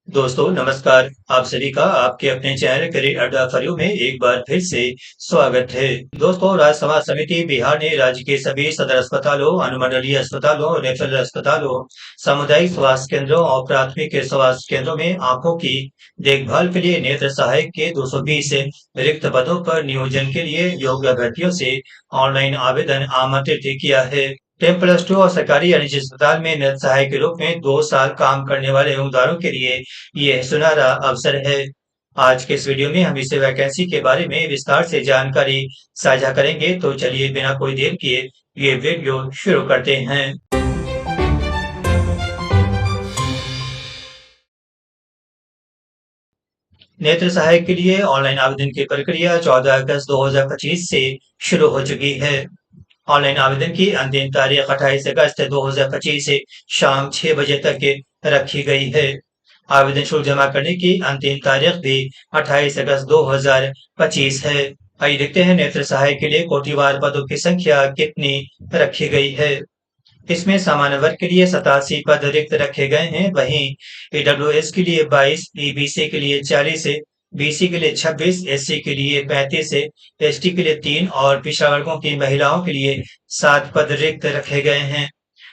दोस्तों नमस्कार। आप सभी का आपके अपने चैनल करियर अड्डा फरियो में एक बार फिर से स्वागत है। दोस्तों, राज्य समाज समिति बिहार ने राज्य के सभी सदर अस्पतालों, अनुमंडलीय अस्पतालों, रेफरल अस्पतालों, सामुदायिक स्वास्थ्य केंद्रों और प्राथमिक स्वास्थ्य केंद्रों में आंखों की देखभाल के लिए नेत्र सहायक के 220 रिक्त पदों पर नियोजन के लिए योग्य अभ्यर्थियों से ऑनलाइन आवेदन आमंत्रित किया है। 10+2 और सरकारी या निजी अस्पताल में नेत्र सहायक के रूप में 2 साल काम करने वाले उम्मीदवारों के लिए ये सुनहरा अवसर है। आज के इस वीडियो में हम इस वैकेंसी के बारे में विस्तार से जानकारी साझा करेंगे, तो चलिए बिना कोई देर किए ये वीडियो शुरू करते हैं। नेत्र सहायक के लिए ऑनलाइन आवेदन की प्रक्रिया 14 अगस्त 2025 से शुरू हो चुकी है। ऑनलाइन आवेदन की अंतिम तारीख 28 अगस्त 2025 से शाम 6 बजे तक रखी गई है। आवेदन शुल्क जमा करने की अंतिम तारीख भी 28 अगस्त 2025 है। आइए देखते हैं नेत्र सहायक के लिए कोटिवार पदों की संख्या कितनी रखी गई है। इसमें सामान्य वर्ग के लिए 87 पद रिक्त रखे गए हैं। वहीं ईडब्ल्यूएस के लिए 22, ईबीसी के लिए 40, बीसी के लिए 26, एससी के लिए 35, एसटी के लिए 3 और पिछड़ा वर्गों की महिलाओं के लिए 7 पद रिक्त रखे गए हैं।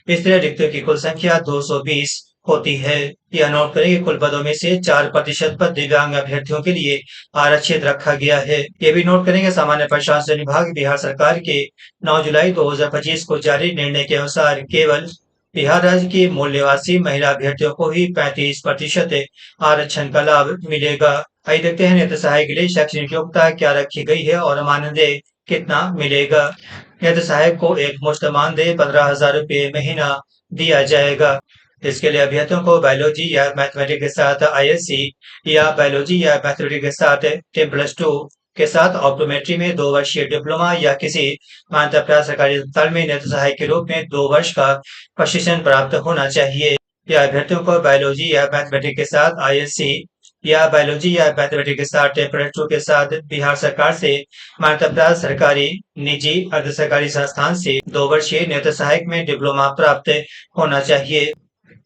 इस तरह रिक्तों की कुल संख्या 220 होती है। यह नोट करें कि कुल पदों में से 4% पद दिव्यांग अभ्यर्थियों के लिए आरक्षित रखा गया है। ये भी नोट करेंगे सामान्य प्रशासन विभाग बिहार सरकार के 9 जुलाई 2025 को जारी निर्णय के अनुसार केवल बिहार राज्य के मूल निवासी महिला अभ्यर्थियों को ही 35% आरक्षण का लाभ मिलेगा। आइए देखते हैं नेत्र सहायक के लिए शैक्षणिक योग्यता क्या रखी गई है और मानदेय कितना मिलेगा। नेत्र सहायक को एक मुश्त मानदेय 15,000 रुपये महीना दिया जाएगा। इसके लिए अभ्यर्थियों को बायोलॉजी या मैथमेटिक्स के साथ आईएससी या बायोलॉजी या मैथमेटिक्स के साथ 10+2 के साथ ऑप्टोमेट्री में 2 वर्षीय डिप्लोमा या किसी मान्यता प्राप्त सरकारी अस्पताल में नेत्र सहायक के रूप में 2 वर्ष का प्रशिक्षण प्राप्त होना चाहिए। या अभ्यर्थियों को बायोलॉजी या मैथमेटिक्स के साथ आईएससी या बायोलॉजी या मैथमेटिक्स के साथ 10+2 के साथ बिहार सरकार से मान्यता प्राप्त सरकारी, निजी, अर्ध सरकारी संस्थान से 2 वर्षीय नेत्र सहायक में डिप्लोमा प्राप्त होना चाहिए।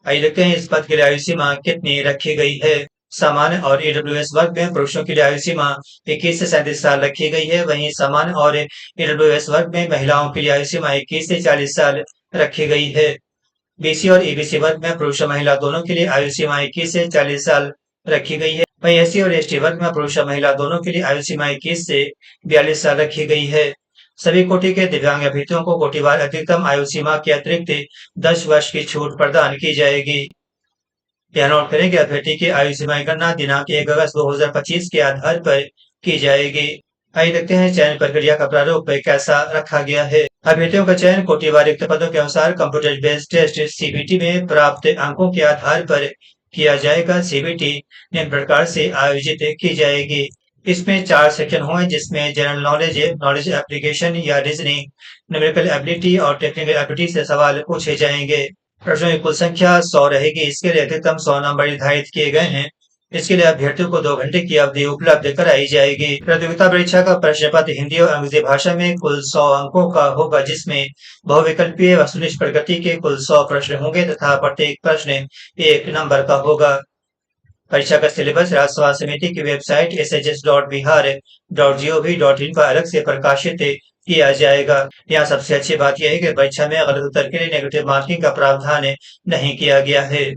आइए देखते हैं इस पद के लिए आयु सीमा कितनी रखी गई है। सामान्य और ईडब्ल्यूएस वर्ग में पुरुषों के लिए आयु सीमा 21 से 37 साल रखी गई है। वहीं सामान्य और ईडब्ल्यूएस वर्ग में महिलाओं के लिए आयु सीमा 21 से 40 साल रखी गई है। बीसी और ईबीसी वर्ग में पुरुष और महिला दोनों के लिए आयु सीमा 21 से 40 साल रखी गई है। वहीं एससी और एसटी वर्ग में पुरुष और महिला दोनों के लिए आयु सीमा 21 से 42 साल रखी गई है। सभी कोटि के दिव्यांग अभ्यर्थियों को कोटिवार अधिकतम आयु सीमा के अतिरिक्त 10 वर्ष की छूट प्रदान की जाएगी। यह नोट करें कि अभ्यर्थी की आयु सीमा की गणना दिनांक 1 अगस्त 2025 के आधार पर की जाएगी। आइए देखते हैं चयन प्रक्रिया का प्रारूप कैसा रखा गया है। अभ्यर्थियों का चयन कोटिवार रिक्त पदों के अनुसार कंप्यूटर बेस्ड टेस्ट सीबीटी में प्राप्त अंकों के आधार पर किया जाएगा। सीबीटी निम्न प्रकार से आयोजित की जाएगी। इसमें 4 सेक्शन होंगे, जिसमें जनरल नॉलेज, नॉलेज एप्लीकेशन या रीजनिंग, न्यूमेरिकल एबिलिटी और टेक्निकल एबिलिटी से सवाल पूछे जाएंगे। प्रश्नों की कुल संख्या 100 रहेगी। इसके लिए अधिकतम 100 नंबर निर्धारित किए गए हैं। इसके लिए अभ्यर्थियों को 2 घंटे की अवधि उपलब्ध कराई जाएगी। प्रतियोगिता परीक्षा का प्रश्न पत्र हिंदी और अंग्रेजी भाषा में कुल 100 अंकों का होगा, जिसमें बहुविकल्पीय वस्तुनिष्ठ प्रगति के कुल 100 प्रश्न होंगे तथा प्रत्येक प्रश्न 1 नंबर का होगा। परीक्षा का सिलेबस राज्य स्वास्थ्य समिति की वेबसाइट shs.bihar.gov.in पर अलग से प्रकाशित किया जाएगा। यहाँ सबसे अच्छी बात यह है कि परीक्षा में गलत उत्तर के लिए नेगेटिव मार्किंग का प्रावधान नहीं किया गया है।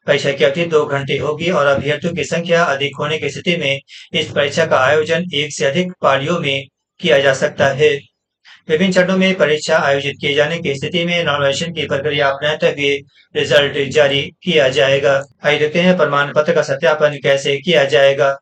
परीक्षा की अवधि 2 घंटे होगी और अभ्यर्थियों की संख्या अधिक होने की स्थिति में इस परीक्षा का आयोजन 1 से अधिक पालियों में किया जा सकता है। विभिन्न चरणों में परीक्षा आयोजित किए जाने की स्थिति में नॉमिनेशन की प्रक्रिया अपनाते हुए रिजल्ट जारी किया जाएगा। आइए देखते हैं प्रमाण पत्र का सत्यापन कैसे किया जाएगा।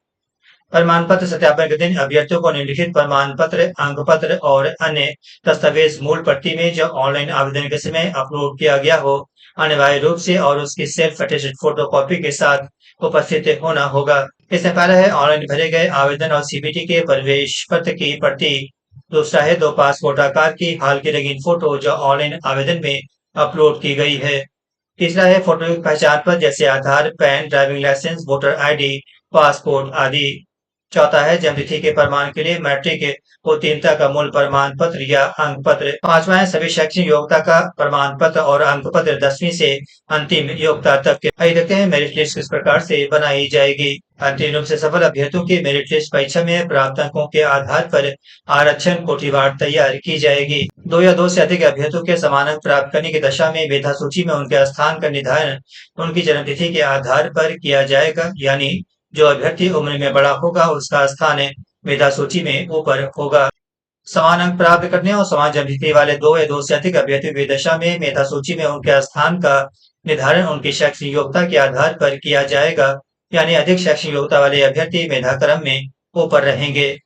प्रमाण पत्र सत्यापन के दिन अभ्यर्थियों को निम्नलिखित प्रमाण पत्र, अंक पत्र और अन्य दस्तावेज मूल प्रति में जो ऑनलाइन आवेदन के समय अपलोड किया गया हो, अनिवार्य रूप से और उसकी सेल्फ अटेस्टेड फोटो कॉपी के साथ उपस्थित होना होगा। इससे पहला है ऑनलाइन भरे गए आवेदन और सीबीटी के प्रवेश पत्र की प्रति। दूसरा है 2 पासपोर्ट आकार की हाल की रंगीन फोटो जो ऑनलाइन आवेदन में अपलोड की गई है। तीसरा है फोटो की पहचान पत्र जैसे Aadhaar, PAN, driving licence, voter ID, passport आदि। चौथा है जन्म तिथि के प्रमाण के लिए मैट्रिक उत्तीर्णता का मूल प्रमाण पत्र या अंक पत्र। पांचवा है सभी शैक्षणिक योग्यता का प्रमाण पत्र और अंक पत्र 10वीं से अंतिम योग्यता तक के। आइए देखते हैं मेरिट लिस्ट किस प्रकार से बनाई जाएगी। अंतिम रूप से सफल अभ्यर्थियों की मेरिट लिस्ट परीक्षा में प्राप्त अंकों के आधार पर आरक्षण कोटिवार तैयार की जाएगी। दो या दो से अधिक अभ्यर्थियों के समान अंक प्राप्त करने की दशा में मेधा सूची में उनके स्थान का निर्धारण उनकी जन्म तिथि के आधार पर किया जाएगा, यानी जो अभ्यर्थी उम्र में बड़ा होगा उसका स्थान मेधा सूची में ऊपर होगा। समान अंक प्राप्त करने और समान जन्म तिथि वाले दो या दो से अधिक अभ्यर्थियों की दशा में मेधा सूची में उनके स्थान का निर्धारण उनकी शैक्षणिक योग्यता के आधार पर किया जाएगा, यानी अधिक शैक्षणिक योग्यता वाले अभ्यर्थी मेधा क्रम में ऊपर रहेंगे।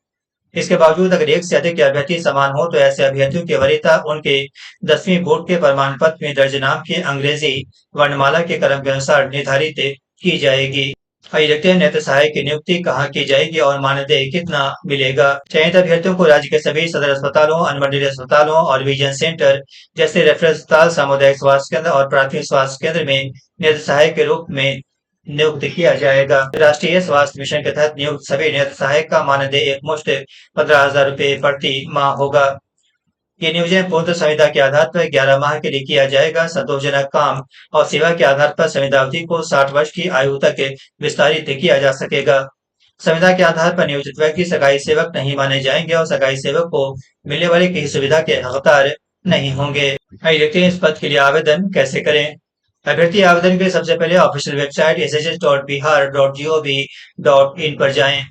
इसके बावजूद अगर एक से अधिक अभ्यर्थी समान हो तो ऐसे अभ्यर्थियों की वरीयता उनके 10वीं बोर्ड के प्रमाण पत्र में दर्ज नाम के अंग्रेजी वर्णमाला के क्रम के अनुसार निर्धारित की जाएगी। आइए देखते हैं नेत्र सहायक की नियुक्ति कहाँ की जाएगी और मानदेय कितना मिलेगा। चयनित अभ्यर्थियों को राज्य के सभी सदर अस्पतालों, अनुमंडलीय अस्पतालों और विजन सेंटर जैसे रेफरल अस्पताल, सामुदायिक स्वास्थ्य केंद्र और प्राथमिक स्वास्थ्य केंद्र में नेत्र सहायक के रूप में नियुक्त किया जाएगा। राष्ट्रीय स्वास्थ्य मिशन के तहत नियुक्त सभी नेत्र सहायक का मानदेय एकमुश्त 15,000 रुपए प्रति माह होगा। ये नियोजन पूर्ण संविदा के आधार पर 11 माह के लिए किया जाएगा। संतोषजनक काम और सेवा के आधार पर संविदा अवधि को 60 वर्ष की आयु तक विस्तारित किया जा सकेगा। संविदा के आधार पर नियोजित व्यक्ति सरकारी सेवक नहीं माने जाएंगे और सरकारी सेवक को मिलने वाली किसी सुविधा के हकदार नहीं होंगे। आइए देखते हैं इस पद के लिए आवेदन कैसे करें। अभ्यर्थी आवेदन के लिए सबसे पहले ऑफिशियल वेबसाइट sshs.bihar.gov.in पर जाएं।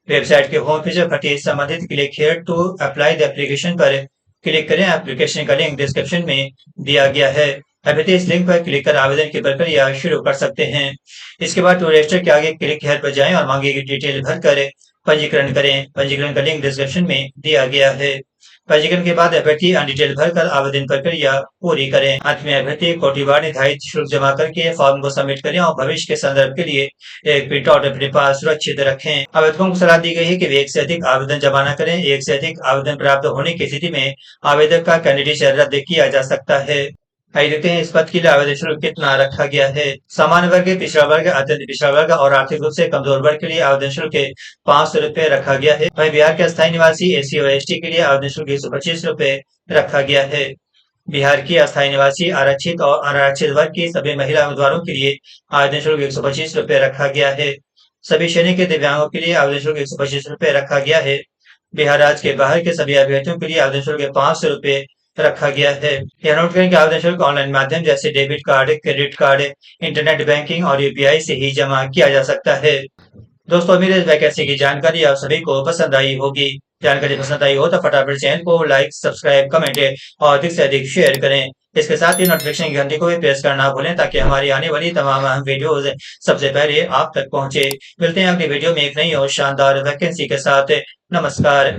वेबसाइट के होम पेज पर संबंधित click here to apply the application पर क्लिक करें। एप्लीकेशन का लिंक डिस्क्रिप्शन में दिया गया है। अभ्यर्थी इस लिंक पर क्लिक कर आवेदन की प्रक्रिया शुरू कर सकते हैं। इसके बाद टू रजिस्टर के आगे क्लिक हियर पर जाएं और मांगी गई डिटेल भरकर पंजीकरण करें। पंजीकरण का लिंक डिस्क्रिप्शन में दिया गया है। पंजीकरण के बाद अभ्यर्थी डिटेल भरकर आवेदन प्रक्रिया पूरी करें। अंत में अभ्यर्थी कोटिवार निर्धारित शुल्क जमा करके फॉर्म को सबमिट करें और भविष्य के संदर्भ के लिए एक प्रिंट आउट अपने पास सुरक्षित रखें। आवेदकों को सलाह दी गई है कि वे एक से अधिक आवेदन जमा न करें। एक से अधिक आवेदन प्राप्त होने की स्थिति में आवेदक का कैंडिडेट रद्द किया जा सकता है। आइए देखते हैं इस पद के लिए आवेदन शुल्क कितना रखा गया है। सामान्य वर्ग, पिछड़ा वर्ग, अत्यंत पिछड़ा वर्ग और आर्थिक रूप से कमजोर वर्ग के लिए आवेदन शुल्क 500 रुपए रखा गया है। वहीं बिहार के अस्थायी निवासी एससी और एसटी के लिए आवेदन शुल्क 125 रुपए रखा गया है। बिहार की अस्थायी निवासी आरक्षित और अनारक्षित वर्ग की सभी महिला उम्मीदवारों के लिए आवेदन शुल्क 125 रुपए रखा गया है। सभी श्रेणी के दिव्यांगों के लिए आवेदन शुल्क 125 रुपए रखा गया है। बिहार राज्य के बाहर के सभी अभ्यर्थियों के लिए आवेदन शुल्क 500 रुपए रखा गया है। यह नोट करें कि आवेदन शुल्क ऑनलाइन माध्यम जैसे debit card, credit card, internet banking और यूपीआई से ही जमा किया जा सकता है। दोस्तों, उम्मीद है इस वैकेंसी की जानकारी आप सभी को पसंद आई होगी। जानकारी पसंद आई हो तो फटाफट चैनल को लाइक, सब्सक्राइब, कमेंट और अधिक से अधिक शेयर करें। इसके साथ ही नोटिफिकेशन की घंटी को भी प्रेस करना भूलें ताकि हमारी आने वाली तमाम अहम वीडियोज सबसे पहले आप तक पहुंचे। मिलते हैं अगली वीडियो में एक नई और शानदार वैकेंसी के साथ। नमस्कार।